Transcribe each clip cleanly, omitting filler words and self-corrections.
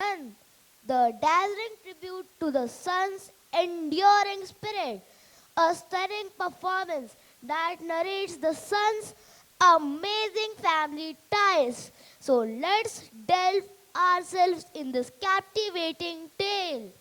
Sun, the dazzling tribute to the sun's enduring spirit, a stunning performance that narrates the sun's amazing family ties. So let's delve ourselves in this captivating tale.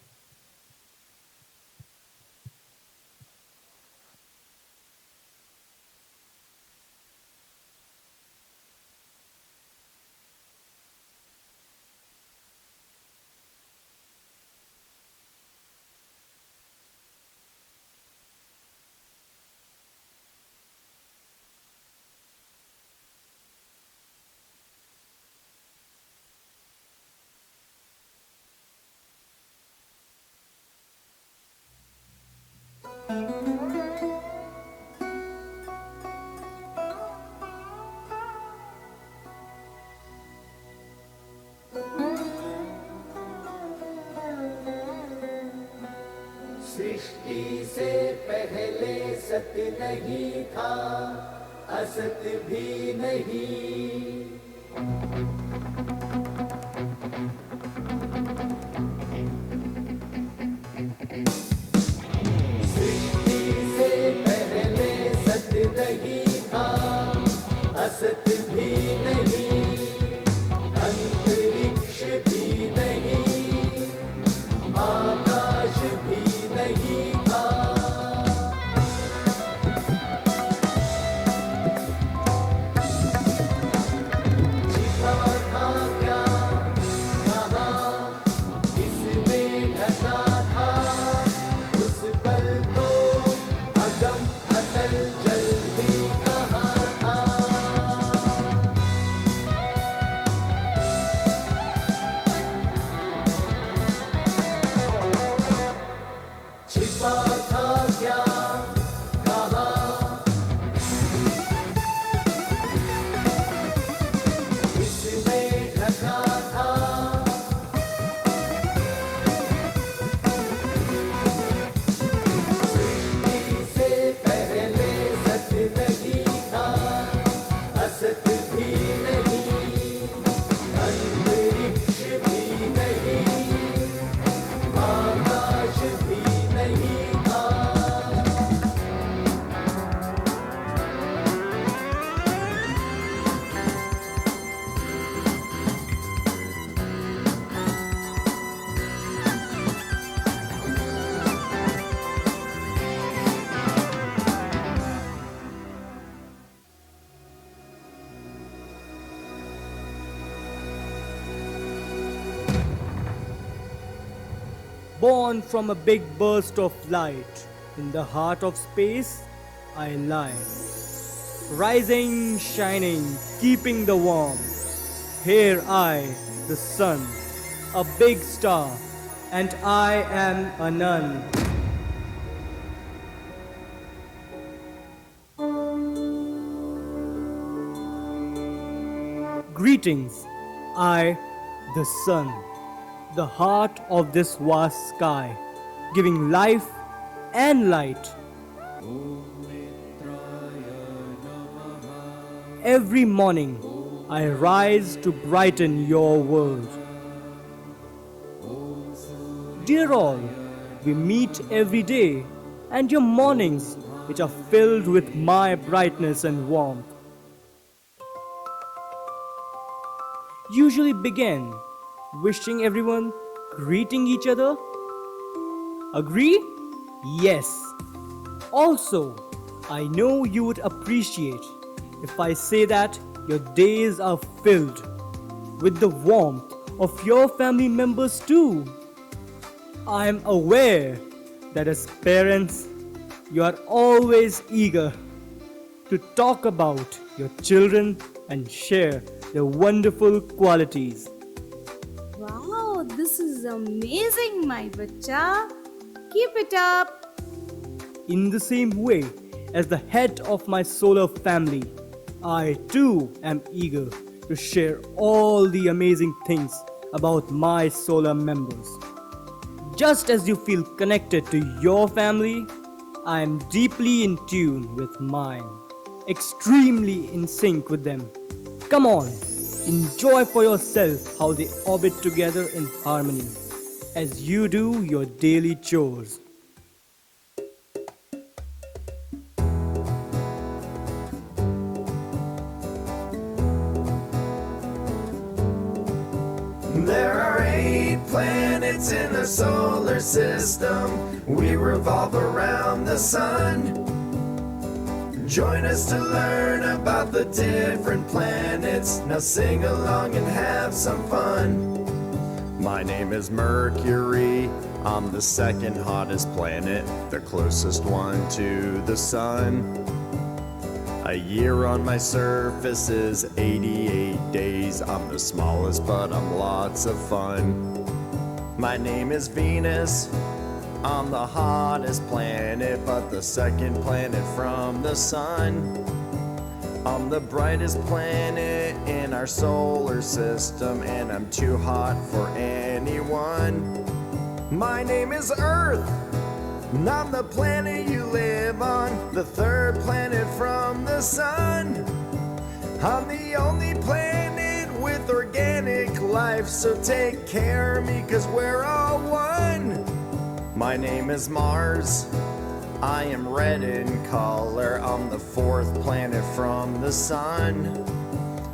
सृष्टि से पहले सत नहीं था, असत भी नहीं। सृष्टि से पहले सत नहीं था, असत भी नहीं, अंतरिक्ष भी नहीं, आकाश भी नहीं था। छिपा था क्या कहाँ, इसमें ढका था, उस पल तो अगम अतल जल भी कहाँ था। छिपा था क्या कहाँ, इसमें ढका था, सृष्टि से पहले सत नहीं था, असत भी नहीं, अंतरिक्ष भी नहीं, आकाश भी नहीं था। Born from a big burst of light, in the heart of space, I lie. Rising, shining, keeping the warmth. Here I, the sun, a big star, and I am a nun. Greetings, I, the sun, the heart of this vast sky, giving life and light. Every morning, I rise to brighten your world. Dear all, we meet every day, and your mornings, which are filled with my brightness and warmth, usually begin wishing everyone, greeting each other. Agree? Yes. Also, I know you would appreciate if I say that your days are filled with the warmth of your family members too. I am aware that as parents, you are always eager to talk about your children and share their wonderful qualities. Wow, this is amazing, my bacha. Keep it up. In the same way as the head of my solar family, I too am eager to share all the amazing things about my solar members. Just as you feel connected to your family, I am deeply in tune with mine, extremely in sync with them. Come on, Enjoy for yourself how they orbit together in harmony as you do your daily chores. There are 8 planets in the solar system. We revolve around the sun. Join us to learn about the different planets. Now sing along and have some fun. My name is Mercury. I'm the second hottest planet, the closest one to the sun. A year on my surface is 88 days. I'm the smallest, but I'm lots of fun. My name is Venus. I'm the hottest planet, but the second planet from the sun. I'm the brightest planet in our solar system, and I'm too hot for anyone. My name is Earth. And I'm the planet you live on, the third planet from the sun. I'm the only planet with organic life, so take care of me, 'cause we're all one. My name is Mars. I am red in color. I'm the fourth planet from the sun.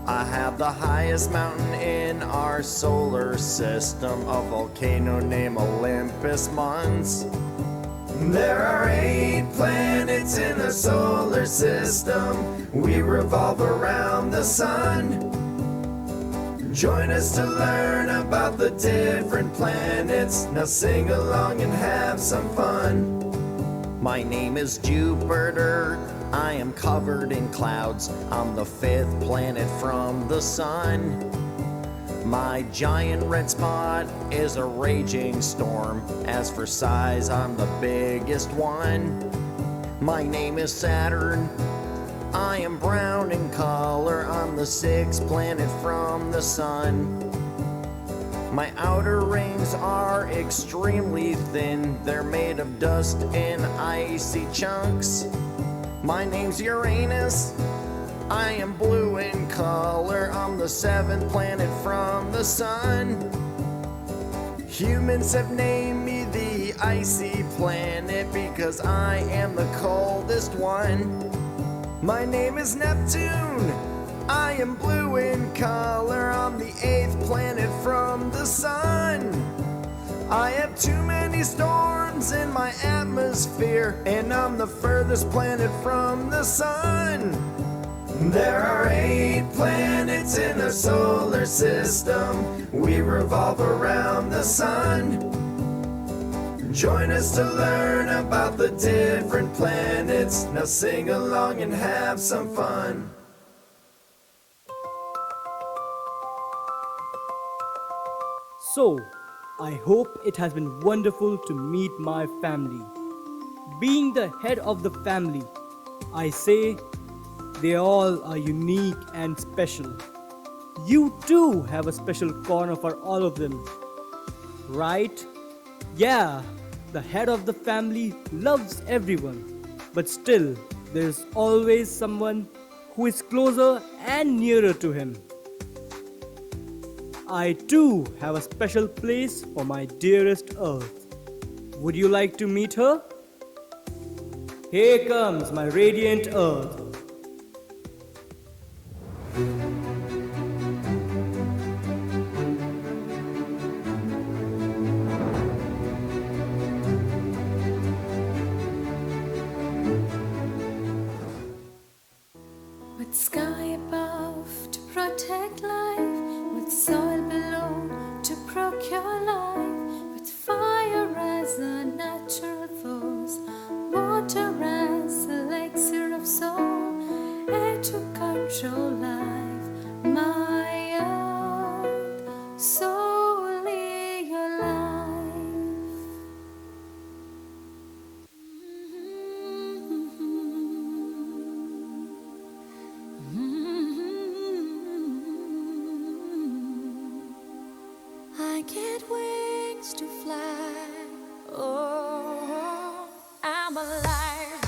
I have the highest mountain in our solar system, a volcano named Olympus Mons. There are 8 planets in the solar system. We revolve around the sun. Join us to learn about the different planets. Now sing along and have some fun. My name is Jupiter. I am covered in clouds. I'm the 5th planet from the sun. My giant red spot is a raging storm. As for size, I'm the biggest one. My name is Saturn. I am brown in color. I'm the 6th planet from the sun. My outer rings are extremely thin. They're made of dust and icy chunks. My name's Uranus. I am blue in color. I'm the 7th planet from the sun. Humans have named me the icy planet because I am the coldest one. My name is Neptune. I am blue in color. I'm the 8th planet from the sun. I have too many storms in my atmosphere, and I'm the furthest planet from the sun. There are 8 planets in the solar system. We revolve around the sun. Join us to learn about the different planets. Now sing along and have some fun. So, I hope it has been wonderful to meet my family. Being the head of the family, I say they all are unique and special. You too have a special corner for all of them, right? Yeah, the head of the family loves everyone, but still, there's always someone who is closer and nearer to him. I too have a special place for my dearest Earth. Would you like to meet her? Here comes my radiant Earth. With sky above to protect life, with soil below to procure life, with fire as a natural force, water as elixir of soul, air to control life, my earth, solely your life. I get wings to fly. Oh, I'm alive.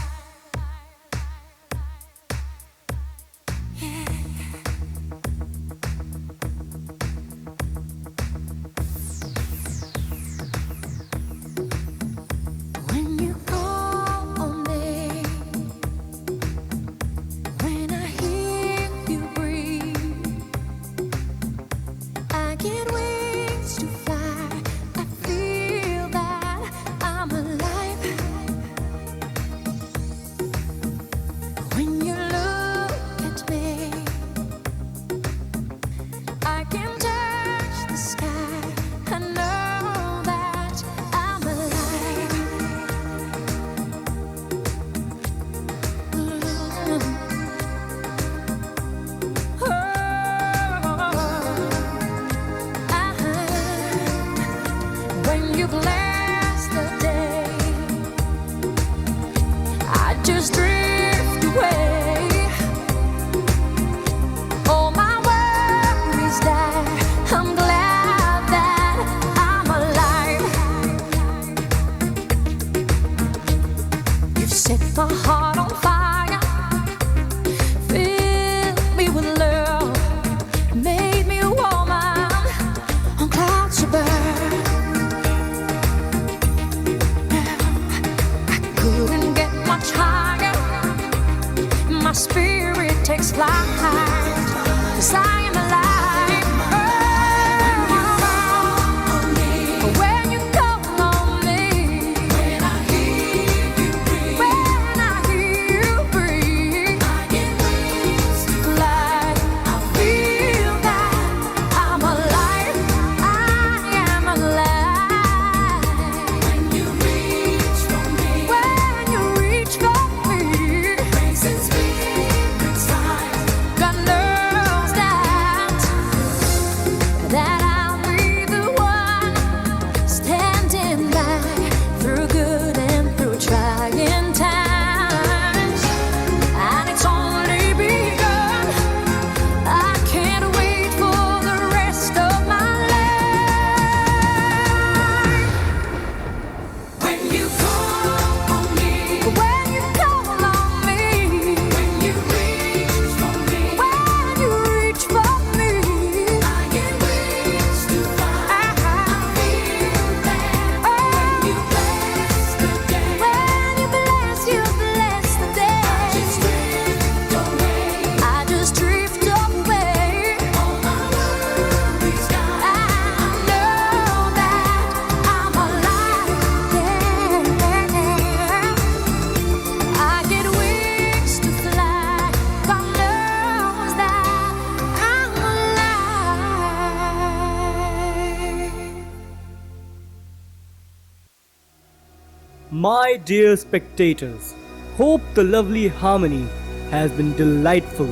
Yeah. when you bless the day. I just drift away. All my worries die. I'm glad that I'm alive. You've set my heart on fire, filled me with love, made me a woman on clouds above. I couldn't get much higher. My spirit takes flight, 'cause I am alive. Oh, when you call on me, when I hear you breathe, I get wings to fly. I feel that I'm alive. I am alive. When you reach for me, grace and spirit rise. God knows that I'll be the one standing by through good and through trying times. And it's only begun. I can't wait for the rest of my life. When you call on me, when you call on me, when you reach for me, I get wings to fly. I feel that when you bless the day, you bless the day. I just drift away. All my worries die. I know that I'm alive. Yeah. I get wings to fly. God knows that I'm alive. My dear spectators, hope the lovely harmony has been delightful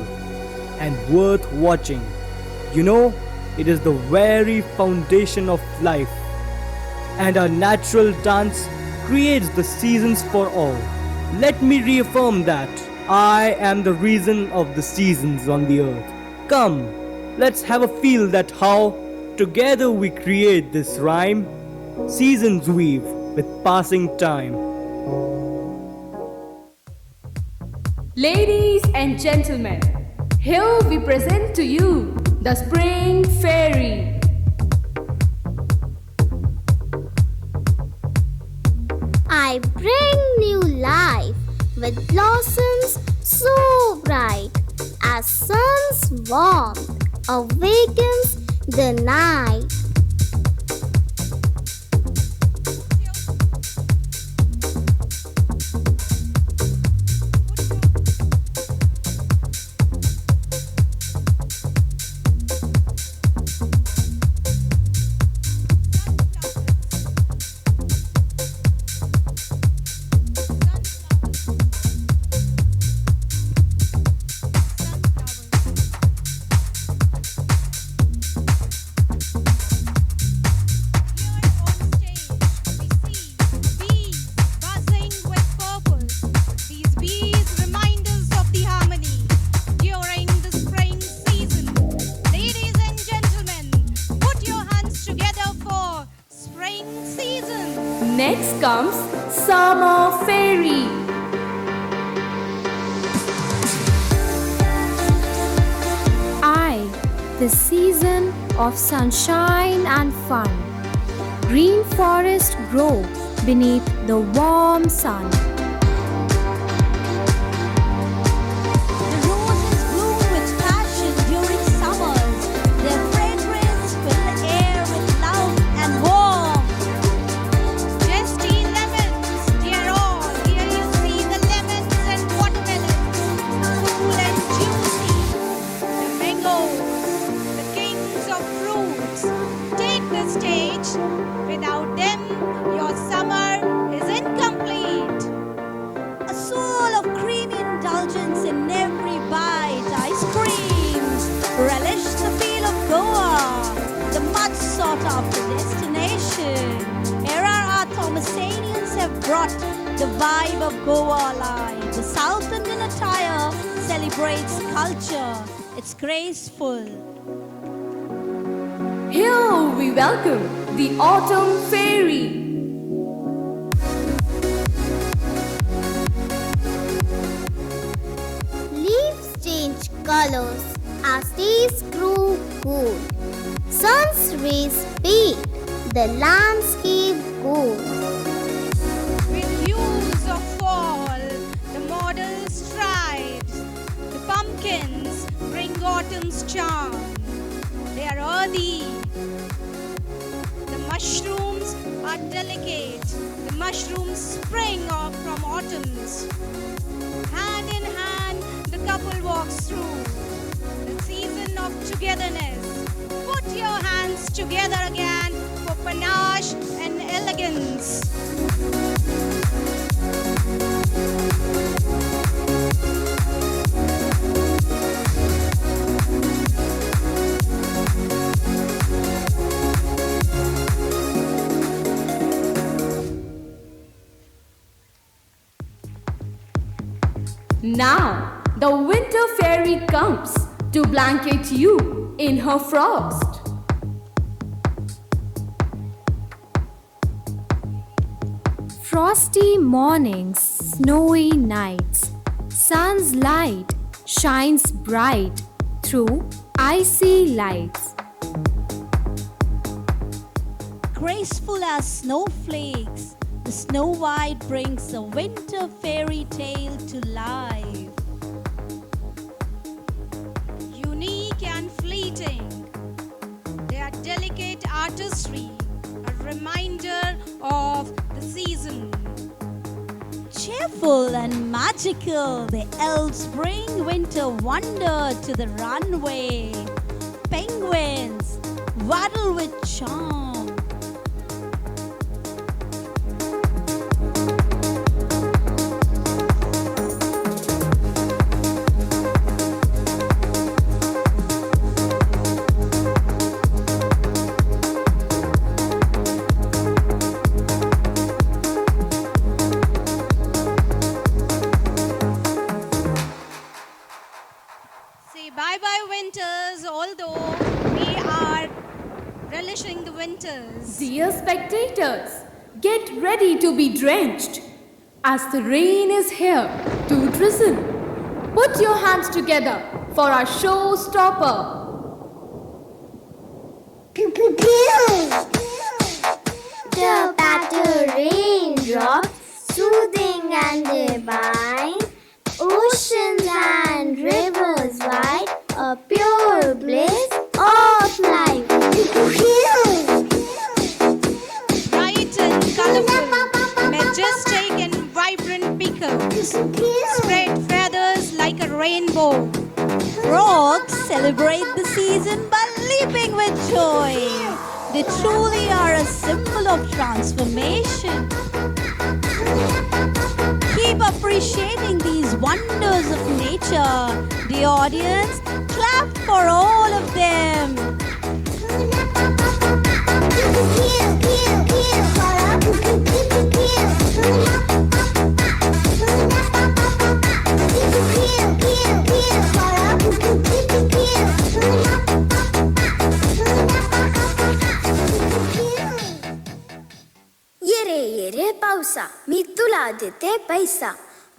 and worth watching. You know, it is the very foundation of life, and our natural dance creates the seasons for all. Let me reaffirm that I am the reason of the seasons on the earth. Come, let's have a feel that how together we create this rhyme. Seasons weave with passing time. Ladies and gentlemen, here we present to you the Spring Fairy. I bring new life with blossoms so bright as sun's warmth awakens the night. Next comes Summer Fairy. The season of sunshine and fun. Green forests grow beneath the warm sun. The roses bloom with passion during summers. Their fragrance fill the air with love and warmth. Zesty lemons, dear all, here you see the lemons and watermelons, cool and juicy. The mangoes, the kings of fruits, take the stage. Without them, your summer is incomplete. A soul of creamy indulgence in every bite. Ice creams, relish the feel of Goa, the much sought after destination. the vibe of Goa alive. The South Indian attire celebrates culture. It's graceful. Here we welcome the Autumn Fairy. Leaves change colors as days grow cool. Sun's rays paint the landscape gold. With hues of fall, the model strides. The pumpkins bring autumn's charm. They are earthy. The mushrooms are delicate. The mushrooms spring off from autumns. Hand in hand, the couple walks through the season of togetherness. Put your hands together again for panache and elegance. Now, the winter fairy comes to blanket you in her frost. Frosty mornings, snowy nights, sun's light shines bright through icy lights. Graceful as snowflakes, the Snow White brings a winter fairy tale to life. Unique and fleeting, they are delicate artistry, a reminder of the season. Cheerful and magical, the elves bring winter wonder to the runway. Penguins waddle with charm. Say bye-bye winters, although we are relishing the winters. Dear spectators, get ready to be drenched as the rain is here to drizzle. Put your hands together for our showstopper. The battle raindrops, soothing and divine, oceans and rivers wide, a pure bliss of life. Bright and colorful, majestic and vibrant peacocks spread feathers like a rainbow. Frogs celebrate the season by leaping with joy. They truly are a symbol of transformation. Keep appreciating these wonders of nature. The audience, clap for all of them. येरे येरे पावसा मी तुला देते पैसा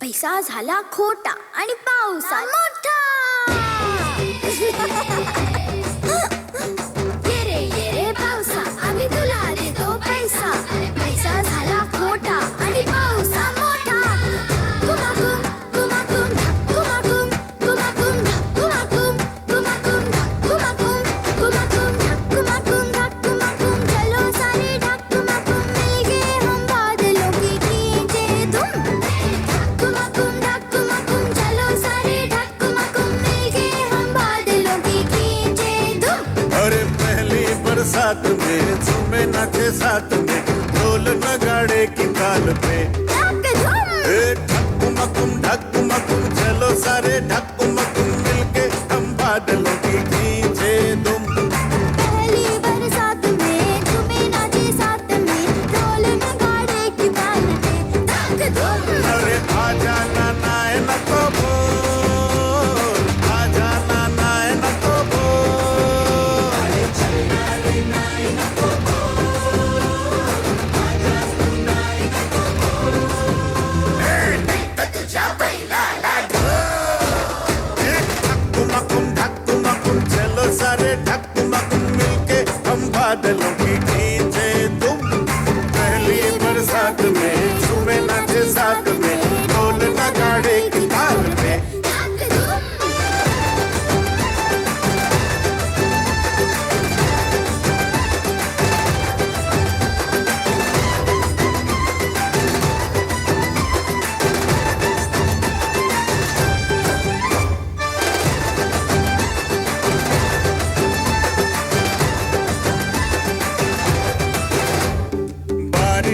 पैसा झाला खोटा आणि पावसा मोठा येरे येरे पावसा आम्ही तुला देतो पैसा पैसा झाला खोटा आणि पावसा मोठा कुमाकुम कुमाकुम कुमाकुम कुमाकुम कुमाकुम कुमाकुम कुमाकुम कुमाकुम कुमाकुम कुमाकुम चलो सारे ढक कुमाकुम मिल गए हम बादलों की खींचे तुम कुमाकुम ढक कुमाकुम चलो सारे ढक कुमाकुम मिल गए हम बादलों की खींचे तुम अरे पहली बरसात में झूमे नाचे साथ में ढोल नगाड़े की ताल पे ढक्कुमकुम चलो सारे ढक्कुमकुम मिलके हम बादलों की खींचे दुम पहली बरसात में झूमे नाचे साथ में ढोल नगाड़े की ताल पे धक धुम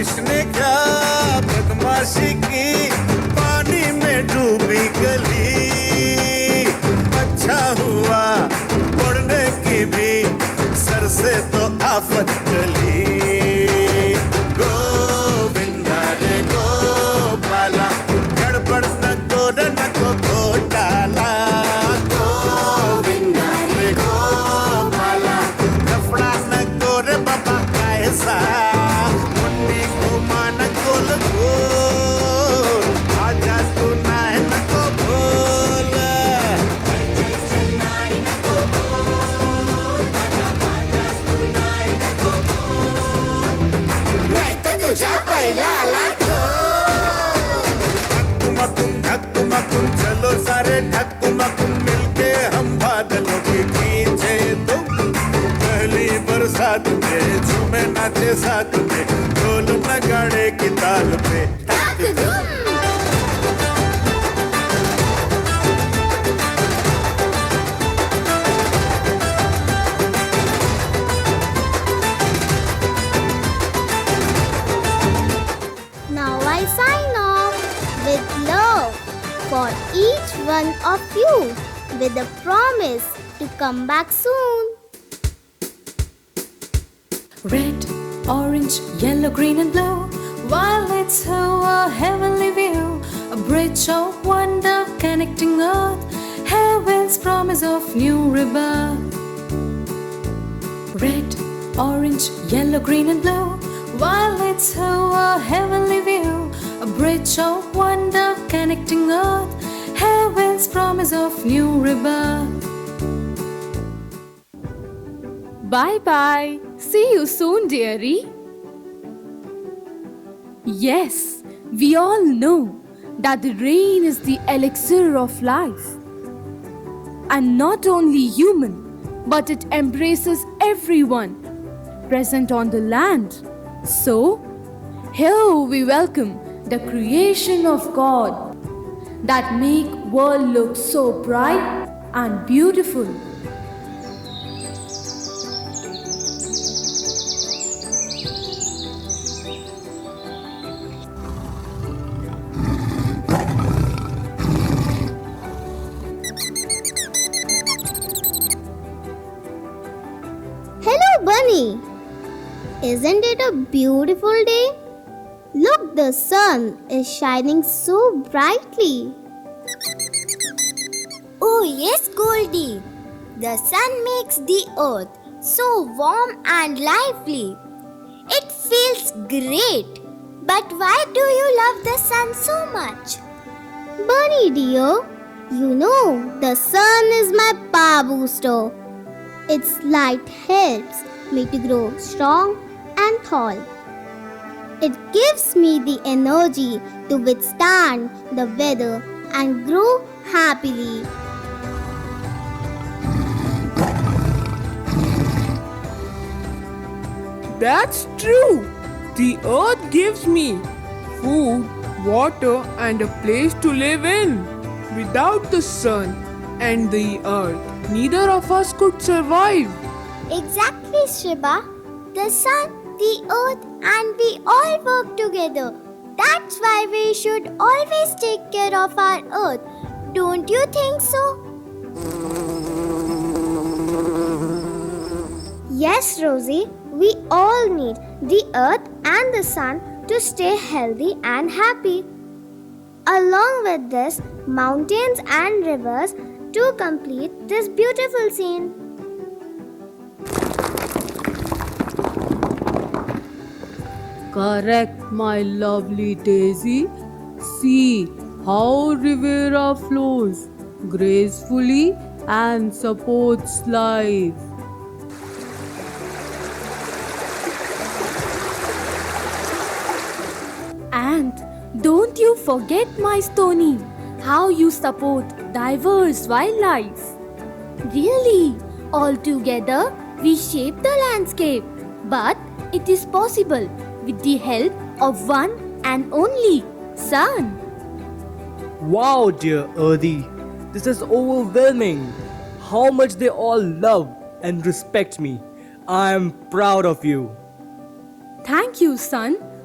किसने क्या बदमाशी की, पानी में डूबी गली। अच्छा हुआ पढ़ने की भी सर से तो आफत गली। गोविंदा रे गोपाला, गड़बड़ न को न को घोटाला। गोविंदा रे गोपाला, लफड़ा न को रे बाबा कैसा। मुन्नी को मान गोल गोल, आजा तू नाय न को बोल। मैं तो तुझा पहिला लाखो। धक्कुमकुम चलो सारे धक्कुमकुम, मिलके हम बादलों के पीछे। तुम पहली बरसात में झूमे नाचे साथ में, ढोल नगाड़े की ताल पे। Now I sign off with love for each one of you, with a promise to come back soon. Red, orange, yellow, green and blue, violets have a heavenly view, a bridge of wonder connecting earth, heaven's promise of new rebirth. Red, orange, yellow, green and blue, violets have a heavenly view, a bridge of wonder connecting earth, heaven's promise of new rebirth. Bye bye. See you soon, dearie. Yes, we all know that the rain is the elixir of life. And not only human, but it embraces everyone present on the land. So, here we welcome the creation of God that make world look so bright and beautiful. Hello, Bunny. Isn't it a beautiful day? Look, the sun is shining so brightly. Oh, yes, Goldie. The sun makes the earth so warm and lively. It feels great. But why do you love the sun so much? Bunny dear, you know the sun is my power booster. Its light helps me to grow strong and tall. It gives me the energy to withstand the weather and grow happily. That's true. The earth gives me food, water, and a place to live in. Without the sun and the earth, neither of us could survive. Exactly, Shiba. The sun, the earth, and we all work together. That's why we should always take care of our earth. Don't you think so? Yes, Rosie, we all need the earth and the sun to stay healthy and happy. Along with this, mountains and rivers to complete this beautiful scene. Correct, my lovely Daisy. See how Rivera flows gracefully and supports life. And don't you forget, my Stony, how you support diverse wildlife. Really, all together we shape the landscape. But it is possible with the help of one and only sun. Wow, dear Earthy, this is overwhelming. How much they all love and respect me. I am proud of you. Thank you, sun,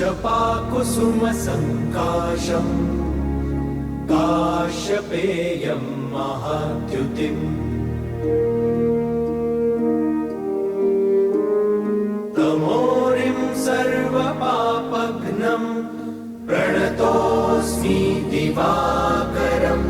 जपाकुसुमसङ्काशम् काश्यपेयं महाद्युतिम् तमोरिं सर्वपापघ्नं प्रणतोऽस्मि दिवाकरम्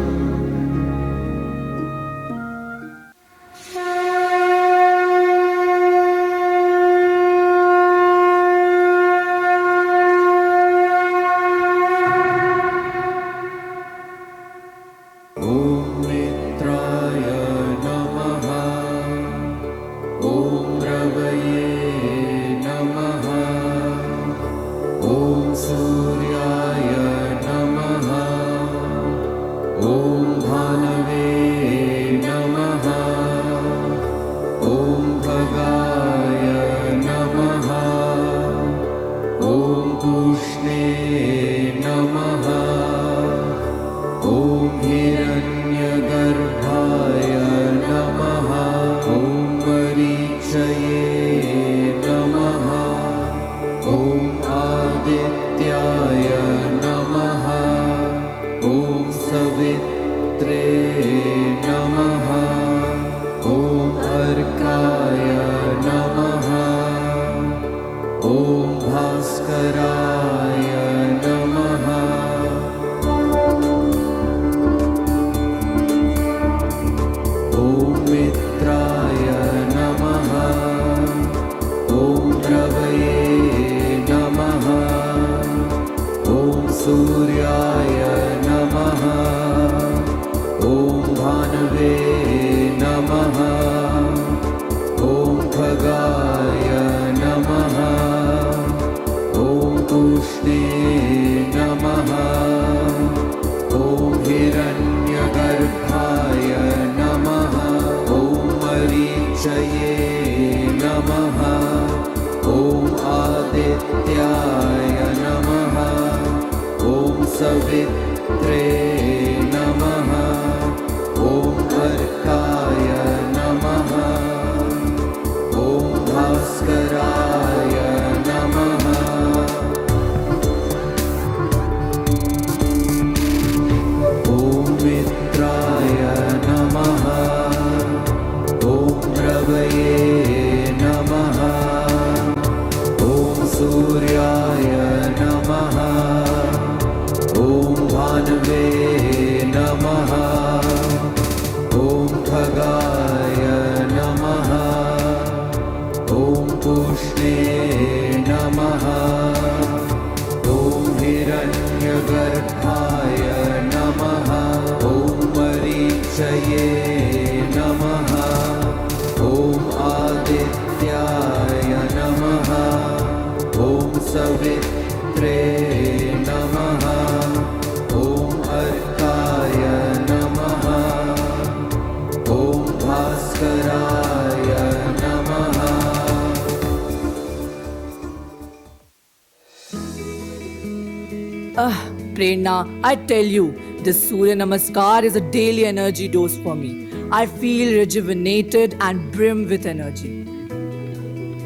Prerna, I tell you, this Surya Namaskar is a daily energy dose for me. I feel rejuvenated and brim with energy.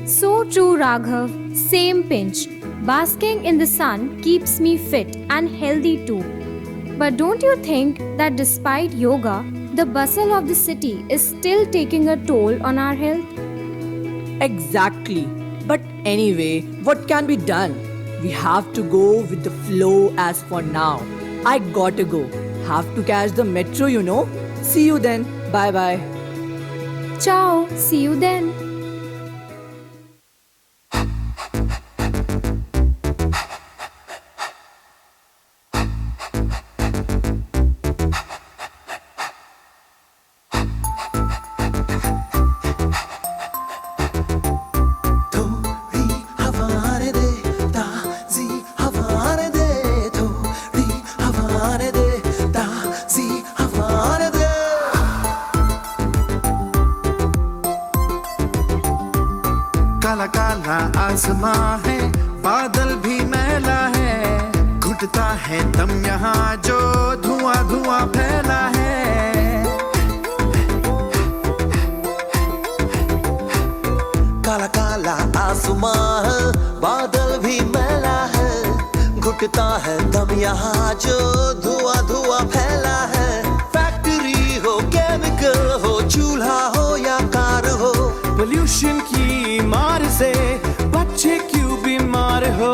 So true, Raghav. Same pinch. Basking in the sun keeps me fit and healthy too. But don't you think that despite yoga, the bustle of the city is still taking a toll on our health? Exactly. But anyway, what can be done? We have to go with the flow as for now. I gotta go. Have to catch the metro, you know. See you then. Bye bye. Ciao. See you then. काला काला आसमां है, बादल भी मैला है, घुटता है दम यहाँ जो धुआं धुआं फैला है। काला काला आसमां है, बादल भी मैला है, फूकता है दम यहाँ जो धुआं धुआं फैला है। फैक्ट्री हो केमिकल हो चूल्हा हो या कार हो, पोल्यूशन की मार से बच्चे क्यों बीमार हो।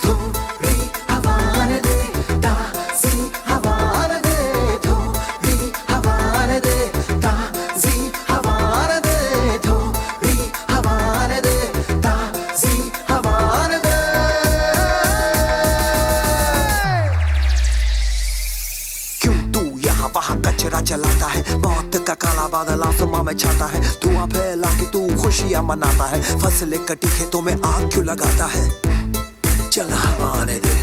थोड़ी हवा न दे ताज़ी हवा न दे, थोड़ी हवा न दे ताज़ी हवा न दे, थोड़ी हवा न दे ताज़ी हवा न दे। क्यों तू यहाँ वहाँ कचरा चलाता है, मौत का काला बादल आसमां में छाता है। धुआं फैला के तू खुशियाँ मनाता है, फसलें कटी खेतों में आग क्यों लगाता है। चल हवा आने दे,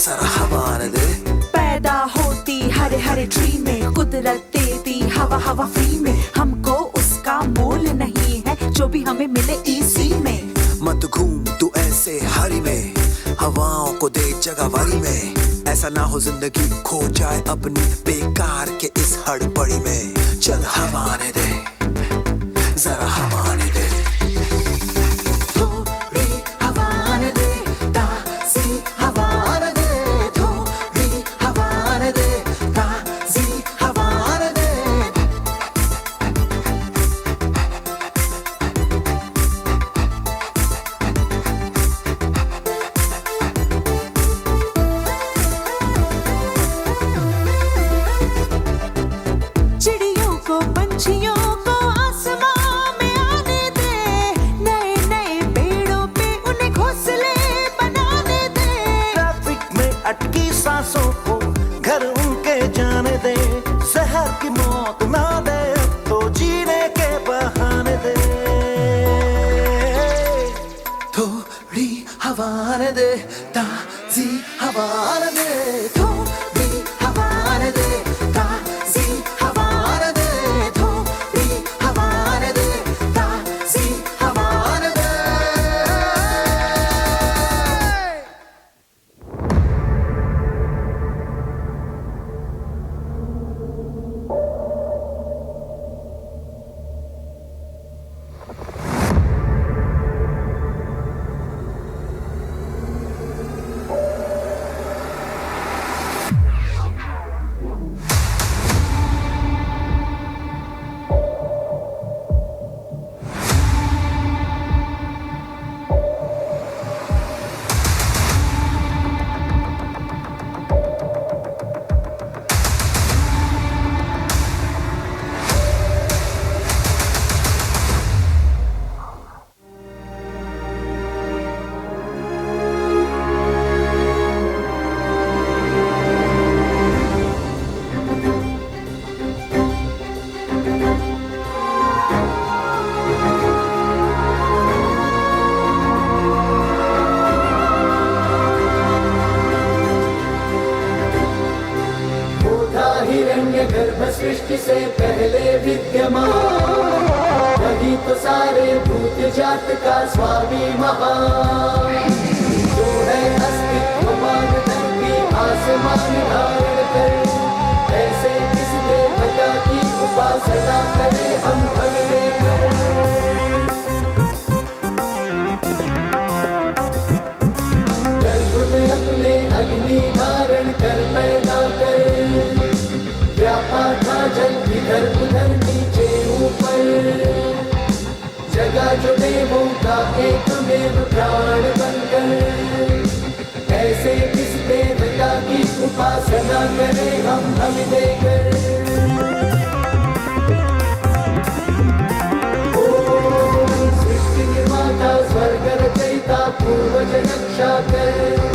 जरा हवा आने दे। पैदा होती हरे हरे ट्री में, कुदरत देती हवा हवा फ्री में। हमको उसका मोल नहीं है जो भी हमें मिले इसी में। मत घूम तू ऐसे हरी में, हवाओं को दे जगह वारी में। ऐसा ना हो जिंदगी खो जाए अपनी बेकार के इस हड़बड़ी में। चल हवा आने दे, जरा हवा आने दे। थोड़ी हवा आने दे ताज़ी हवा आने दे, थोड़ी हवा आने दे ताज़ी हवा आने दे। चिड़ियों को पंछियों को आसमां में आने दे, नए नए पेड़ों पे उन्हें घोंसले बनाने दे। ट्रैफिक में अटकी सांसों को घर उनके जाने दे, जहर की मौत ना दे तो जीने के बहाने दे। थोड़ी हवा आने दे ताज़ी हवा आने दे, थोड़ी हवा आने दे ताज़ी हवा आने दे, थोड़ी हवा आने दे ताज़ी हवा आने दे। गर्भ सृष्टि से पहले विद्यमान, वही तो सारे भूत जात का स्वामी महान। जो है अस्तित्वमान धरती आसमान धारण कर, ऐसे किस देवता की उपासना करें हम भगवे कर। गर्भ में अपने अग्नि धारण कर पैदा कर, व्यापा था जल इधर उधर नीचे ऊपर। जगा जो देवों का एकमेव प्राण बनकर, ऐसे किस देवता की उपासना करें हम देकर। ओम सृष्टि निर्माता स्वर्ग रचयिता पूर्वज रक्षा कर,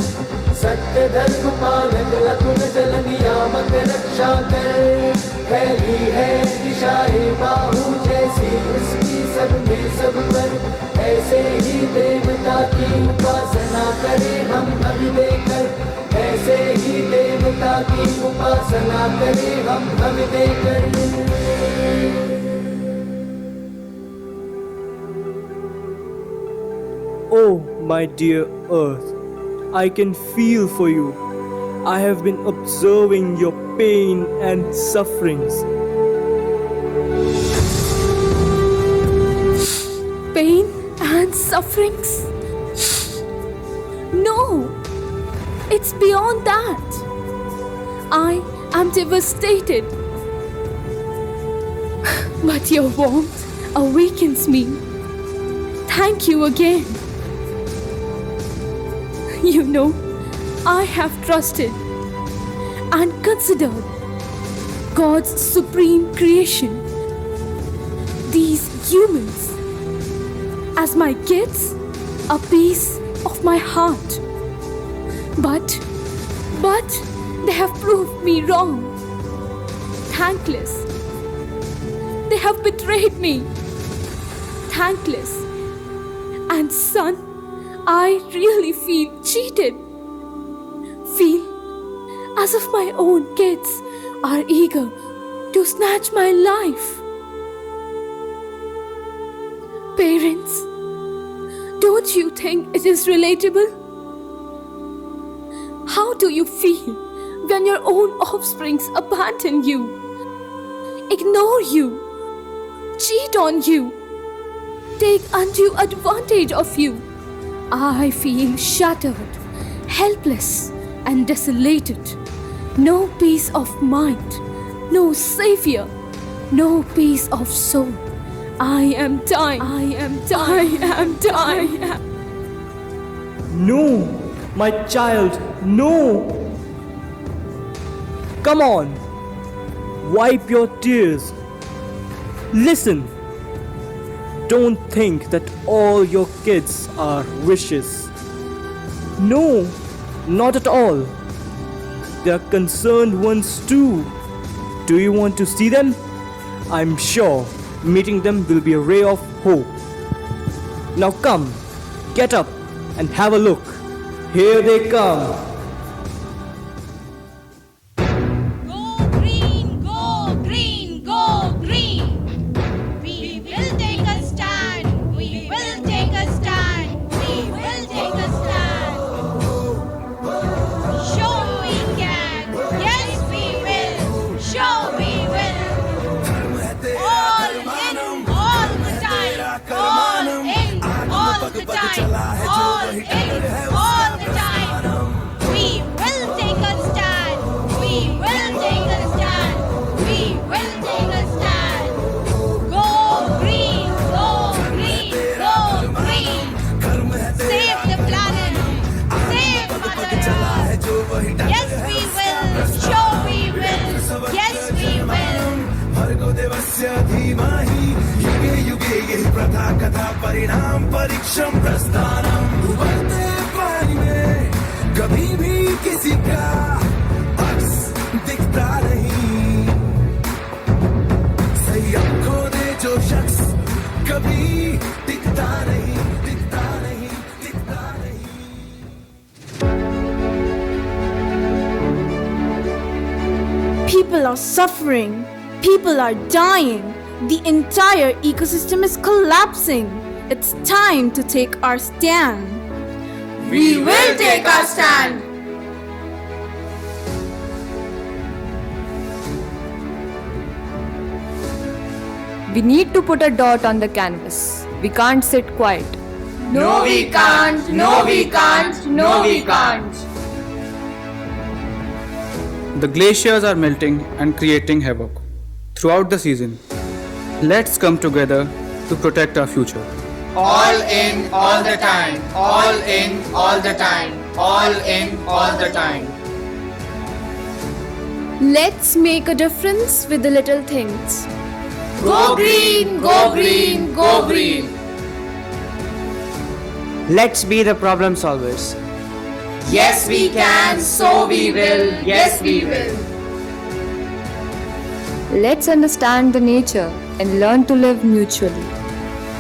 सत्य धर्म पालक लकुन जल नियामक रक्षा कर। फैली है दिशाएं बाहु जैसी उसकी सब में सब पर, ऐसे ही देवता की उपासना करें हम देकर। ऐसे ही देवता की उपासना करें हम देकर। Oh, my dear Earth, I can feel for you. I have been observing your pain and sufferings. Pain and sufferings? No, it's beyond that. I am devastated. But your warmth awakens me. Thank you again. You know, I have trusted and considered God's supreme creation, these humans, as my kids, a piece of my heart. But they have proved me wrong. Thankless. They have betrayed me. Thankless. And son, I really feel cheated. Feel as if my own kids are eager to snatch my life. Parents, don't you think it is relatable? How do you feel when your own offsprings abandon you, ignore you, cheat on you, take undue advantage of you? I feel shattered, helpless, and desolated. No peace of mind, no savior, no peace of soul. I am dying. I am dying. I am dying. No, my child, no. Come on, wipe your tears. Listen, don't think that all your kids are wishes. No, not at all. They are concerned ones too. Do you want to see them? I'm sure meeting them will be a ray of hope. Now come, get up and have a look. Here they come. Go green, go green, go green. We will take a stand. We will take a stand. We will take a stand. Show we can. Yes, we will. Show we will. All in, all the time. All in, all the time. All in, all the time. We will take a stand. We will take a stand. We will take a stand. Go green, go green, go green. Save the planet. Save Mother Earth. Yes, we will. Sure we will. Yes, we will. भर्गो देवस्य धीमहि युगे युगे यही प्रथा कथा परिणाम परीक्षम प्रस्थानम उबलते पानी में कभी भी किसी का अक्स दिखता नहीं सही आंखों दे जो शख्स कभी दिखता नहीं दिखता नहीं दिखता नहीं People are suffering. People are dying. The entire ecosystem is collapsing. It's time to take our stand. We will take our stand. We need to put a dot on the canvas. We can't sit quiet. No, we can't. No, we can't. No, we can't. The glaciers are melting and creating havoc throughout the season. Let's come together to protect our future. All in, all the time. All in, all the time. All in, all the time. Let's make a difference with the little things. Go green, go green, go green. Let's be the problem solvers. Yes, we can. So we will. Yes, we will. Let's understand the nature and learn to live mutually.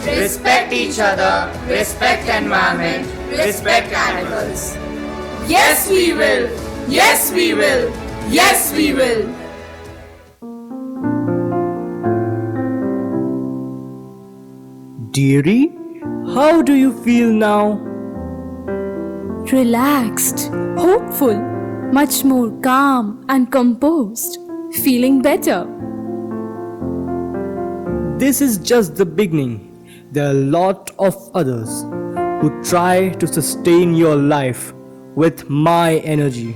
Respect each other. Respect environment. Respect animals. Yes, we will. Yes, we will. Yes, we will. Dearie, how do you feel now? Relaxed, hopeful, much more calm and composed, feeling better. This is just the beginning. There are a lot of others who try to sustain your life with my energy.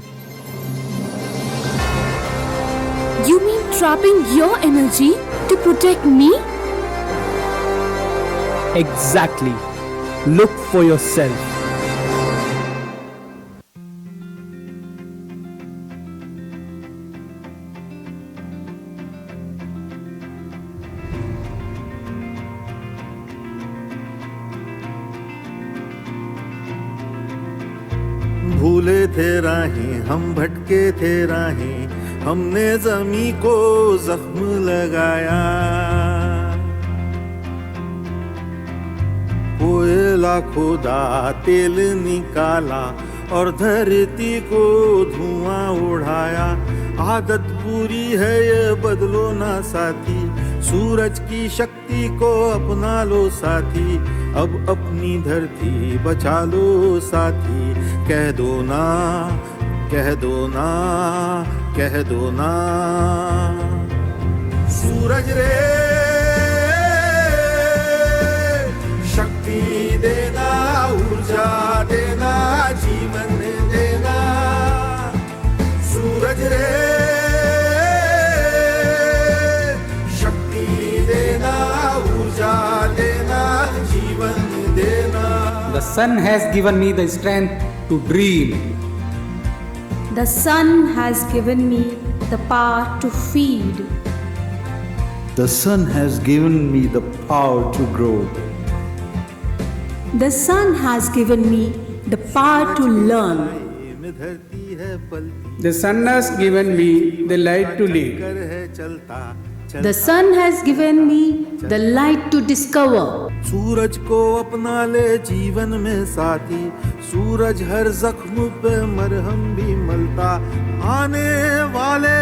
You mean trapping your energy to protect me? Exactly. Look for yourself. भूले थे राहें, हम भटके थे राहें, हमने जमी को जख्म लगाया। कोयला खोदा, तेल निकाला और धरती को धुआं उड़ाया। आदत बुरी है ये बदलो ना साथी, सूरज की शक्ति को अपना लो साथी। अब अपनी धरती बचा लो साथी, कह दो ना, कह दो ना, कह दो ना। सूरज रे शक्ति देना, ऊर्जा देना, जीवन देना। सूरज रे शक्ति देना, ऊर्जा देना, जीवन देना। The sun has given me the strength to dream. The sun has given me the power to feed. The sun has given me the power to grow. The sun has given me the power to learn. The sun has given me the light to lead. The sun has given me the light to discover. सूरज को अपना ले जीवन में साथी, सूरज हर जख्म पे मरहम भी मलता। आने वाले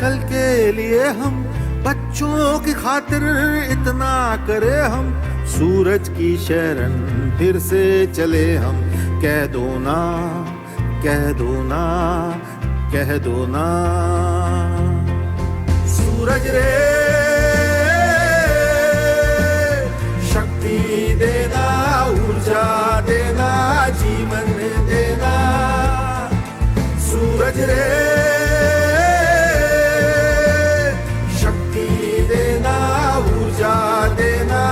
कल के लिए हम बच्चों की खातिर इतना करे हम। सूरज की शरण फिर से चले हम, कह दो ना, कह दो ना, कह दो ना। सूरज रे शक्ति देना, ऊर्जा देना, जीवन देना। सूरज रे शक्ति देना, ऊर्जा देना,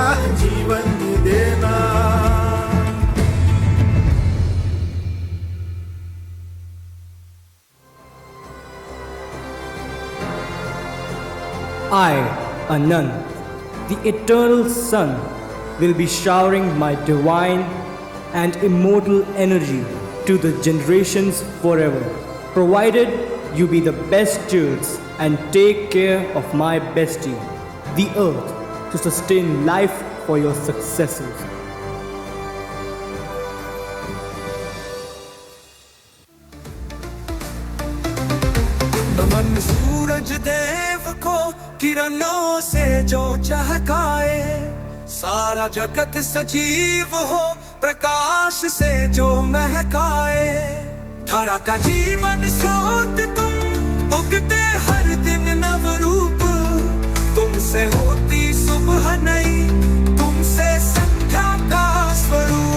जीवन देना। I, Anand, the eternal sun, will be showering my divine and immortal energy to the generations forever, provided you be the best stewards and take care of my bestie, the earth, to sustain life for your successors. नमन सूरज देव को किरणों से जो चहकाए, सारा जगत सजीव हो प्रकाश से जो महकाए। धरा का जीवन स्रोत तुम, उगते हर दिन नव रूप। तुमसे होती सुबह नई, तुमसे संध्या का स्वरूप।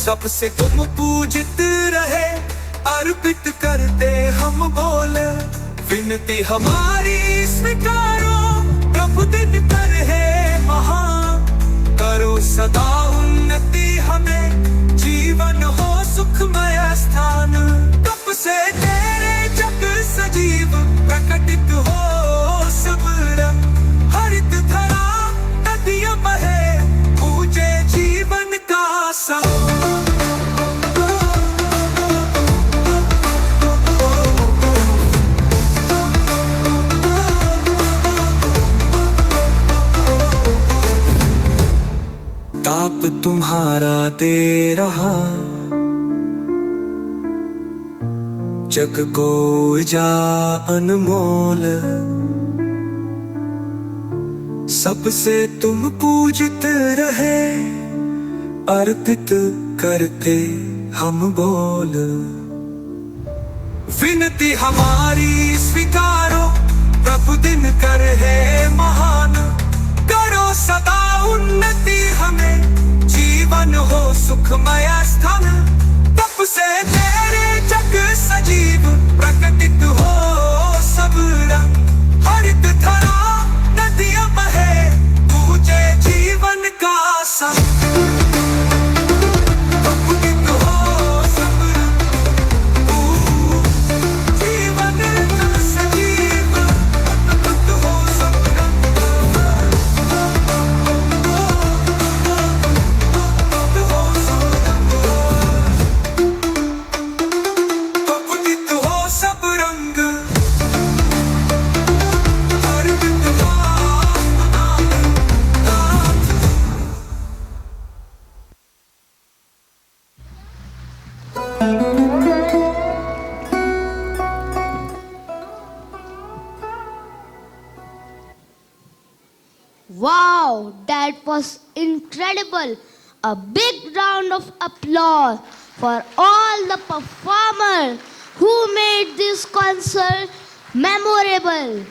सबसे तुम पूजित रहे, अर्पित करते हम बोल। विनती हमारी स्वीकारो, प्रभु दिन पर है महान। करो सदा उन्नति हमें, जीवन हो सुखमय स्थान। तप से तेरे जग सजीव प्रकटित हो सब रंग। हरित धरा नदियां बहे, पूजे जीवन का संग। ताप तुम्हारा दे रहा, जग को ऊर्जा अनमोल। सबसे तुम पूजते रहे, अर्पित करते हम बोल। विनती हमारी स्वीकारो, प्रभु दिन कर है महान। करो सदा उन्नति हमें, जीवन हो सुखमय स्थान। तप से तेरे जग सजीव, प्रकटित हो सब रंग। हरित धरा नदियां बहे, तुझे जीवन का संग। प्रकटित हो सब रंग, जीवन का सजीव, प्रकटित हो सब रंग। प्रकटित हो सब रंग। Wow, that was incredible. A big round of applause for all the performers who made this concert memorable.